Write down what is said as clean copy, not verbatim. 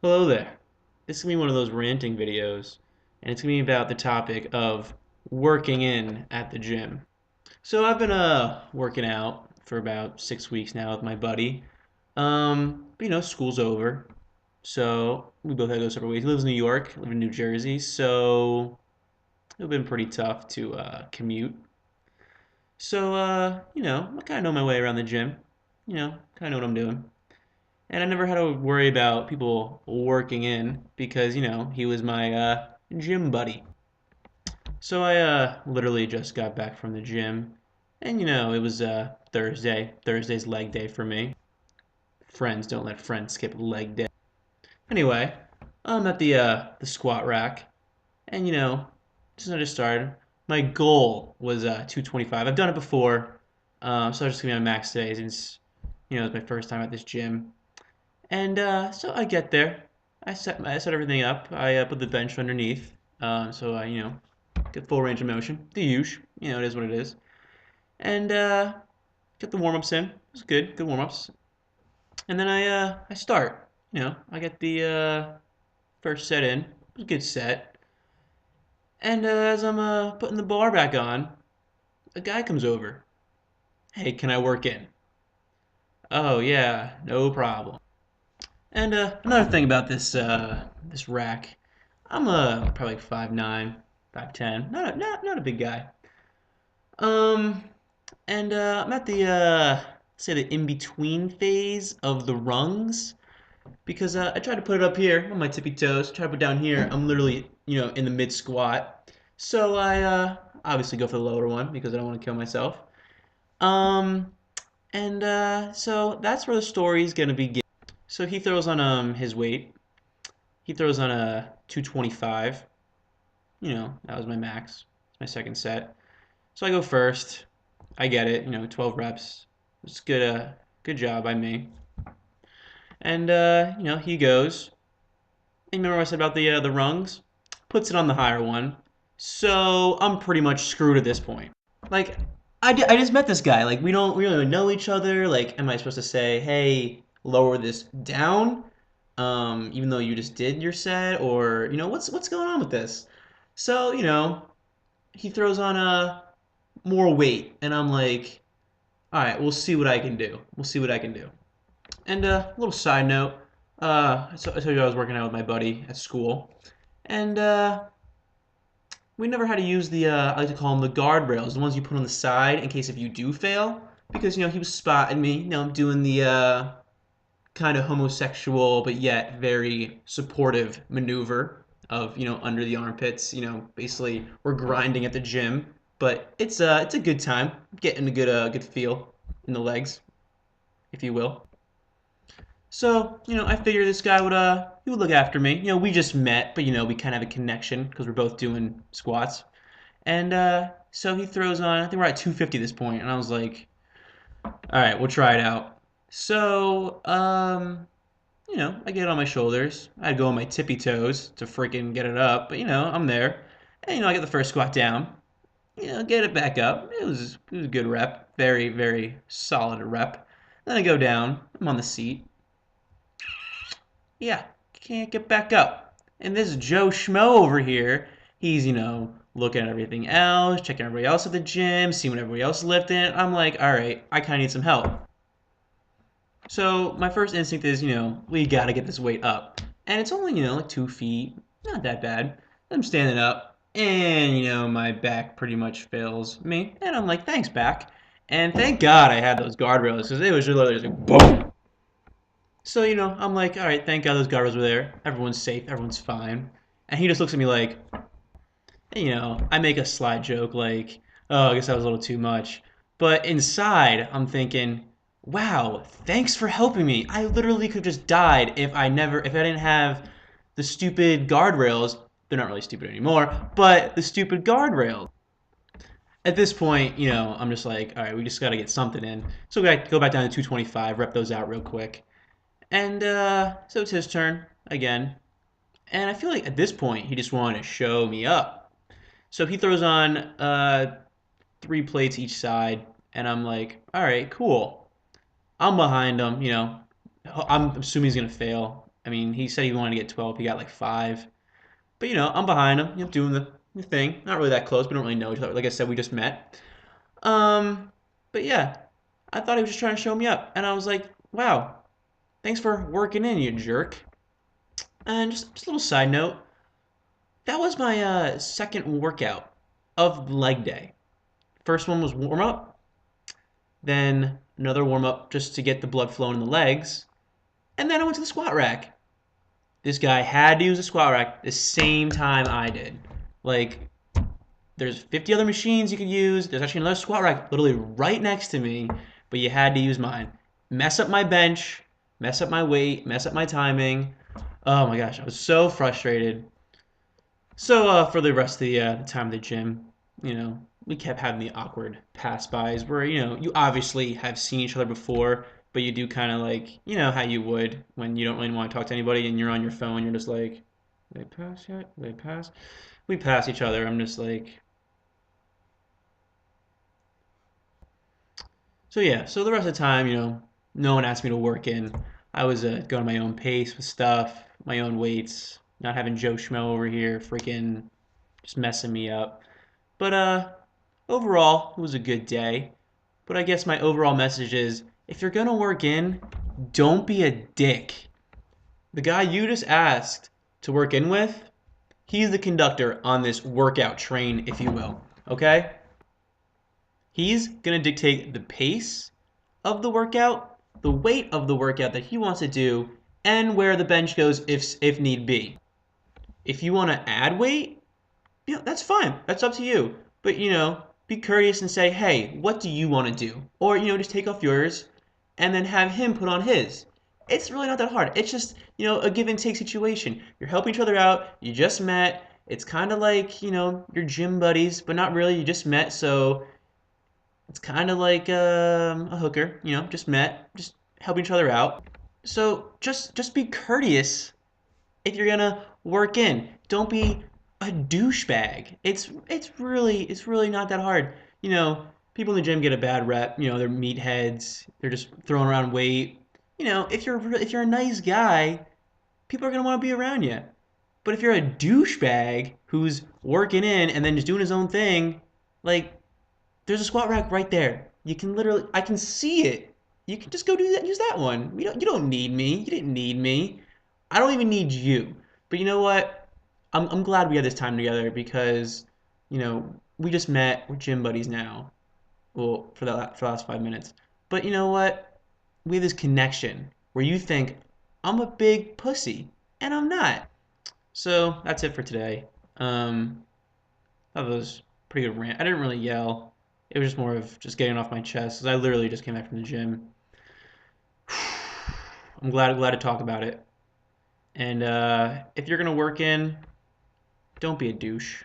Hello there. This is going to be one of those ranting videos, and it's going to be about the topic of working in at the gym. So I've been working out for about 6 weeks now with my buddy. School's over, so we both had to go separate ways. He lives in New York, I live in New Jersey, so it's been pretty tough to commute. So I kind of know my way around the gym. Kind of know what I'm doing. And I never had to worry about people working in because, he was my gym buddy. So I literally just got back from the gym. And, it was Thursday. Thursday's leg day for me. Friends don't let friends skip leg day. Anyway, I'm at the squat rack. And, since I just started, my goal was 225. I've done it before. So I was just going to be on max today since, it's my first time at this gym. And so I get there. I set everything up. I put the bench underneath, so I get full range of motion. The usual, it is what it is. And get the warm ups in. It was good warm ups. And then I start. I get the first set in. It was a good set. And as I'm putting the bar back on, a guy comes over. Hey, can I work in? Oh yeah, no problem. And another thing about this rack, I'm probably like 5'9", 5'10", not a big guy. Um, and I'm at the say the in between phase of the rungs because I tried to put it up here on my tippy toes. Try to put it down here. I'm literally in the mid squat. So I obviously go for the lower one because I don't want to kill myself. Um, and so that's where the story's gonna begin. So he throws on his weight. He throws on a 225. That was my max. It's my second set. So I go first. I get it. 12 reps. It's good. Good job by me. And he goes. And remember what I said about the rungs? Puts it on the higher one. So I'm pretty much screwed at this point. Like I just met this guy. Like we don't really know each other. Like am I supposed to say, hey, lower this down? Even though you just did your set, or what's going on with this? So he throws on a more weight, and I'm like, all right, we'll see what I can do. We'll see what I can do. And a little side note, I told you I was working out with my buddy at school, and we never had to use the I like to call them the guardrails, the ones you put on the side in case if you do fail, because he was spotting me, doing the kind of homosexual but yet very supportive maneuver of under the armpits. Basically we're grinding at the gym, but it's a good time, getting a good feel in the legs, if you will. So I figured this guy would he would look after me. We just met, but we kind of have a connection because we're both doing squats. And so he throws on. I think we're at 250 this point, and I was like, all right, we'll try it out. So I get it on my shoulders. I'd go on my tippy toes to freaking get it up, but I'm there. And I get the first squat down. Get it back up. It was a good rep. Very, very solid rep. Then I go down. I'm on the seat. Yeah, can't get back up. And this Joe Schmo over here, he's, looking at everything else, checking everybody else at the gym, seeing what everybody else is lifting. I'm like, all right, I kind of need some help. So my first instinct is, we gotta get this weight up. And it's only, like 2 feet, not that bad. I'm standing up, and, my back pretty much fails me. And I'm like, thanks, back. And thank God I had those guardrails, because it was just literally just like, boom. So, I'm like, all right, thank God those guardrails were there. Everyone's safe, everyone's fine. And he just looks at me like, I make a sly joke like, oh, I guess that was a little too much. But inside, I'm thinking, wow, thanks for helping me. I literally could have just died if I didn't have the stupid guardrails. They're not really stupid anymore, but the stupid guardrails. At this point, I'm just like, all right, we just got to get something in. So we got to go back down to 225, rep those out real quick. And so it's his turn again. And I feel like at this point, he just wanted to show me up. So he throws on 3 plates each side, and I'm like, all right, cool. I'm behind him, I'm assuming he's gonna fail, I mean, he said he wanted to get 12. He got like 5. But, I'm behind him, doing the thing. Not really that close. We don't really know each other. Like I said, we just met. Um, but yeah, I thought he was just trying to show me up. And I was like, wow, thanks for working in, you jerk. And just a little side note, that was my second workout of leg day. First one was warm up, then another warm up just to get the blood flowing in the legs, and then I went to the squat rack. This guy had to use the squat rack the same time I did. Like, there's 50 other machines you could use. There's actually another squat rack literally right next to me, but you had to use mine. Mess up my bench, mess up my weight, mess up my timing. Oh my gosh, I was so frustrated. So for the rest of the time at the gym, we kept having the awkward pass-bys where, you obviously have seen each other before, but you do kind of like, how you would when you don't really want to talk to anybody and you're on your phone, you're just like, they pass yet? They pass? We pass each other. I'm just like, so yeah, so the rest of the time, no one asked me to work in. I was going my own pace with stuff, my own weights, not having Joe Schmo over here freaking just messing me up. But overall, it was a good day. But I guess my overall message is if you're gonna work in, don't be a dick. The guy you just asked to work in with, he's the conductor on this workout train, if you will. Okay? He's gonna dictate the pace of the workout, the weight of the workout that he wants to do, and where the bench goes if need be. If you want to add weight, that's fine. That's up to you. But, be courteous and say, hey, what do you want to do? Or, just take off yours and then have him put on his. It's really not that hard. It's just, a give and take situation. You're helping each other out. You just met. It's kind of like, your gym buddies, but not really. You just met, so it's kind of like a hooker, just met, just helping each other out. So just be courteous if you're gonna work in. Don't be a douchebag. It's really not that hard. People in the gym get a bad rep. They're meatheads. They're just throwing around weight. If you're a nice guy, people are gonna want to be around you. But if you're a douchebag who's working in and then just doing his own thing, like there's a squat rack right there. You can literally, I can see it. You can just go do that. Use that one. You don't need me. You didn't need me. I don't even need you. But you know what? I'm glad we had this time together because, we just met. We're gym buddies now. Well, for the last 5 minutes. But you know what? We have this connection where you think I'm a big pussy, and I'm not. So that's it for today. That was a pretty good rant. I didn't really yell. It was just more of just getting off my chest because I literally just came back from the gym. I'm glad to talk about it. And if you're gonna work in, don't be a douche.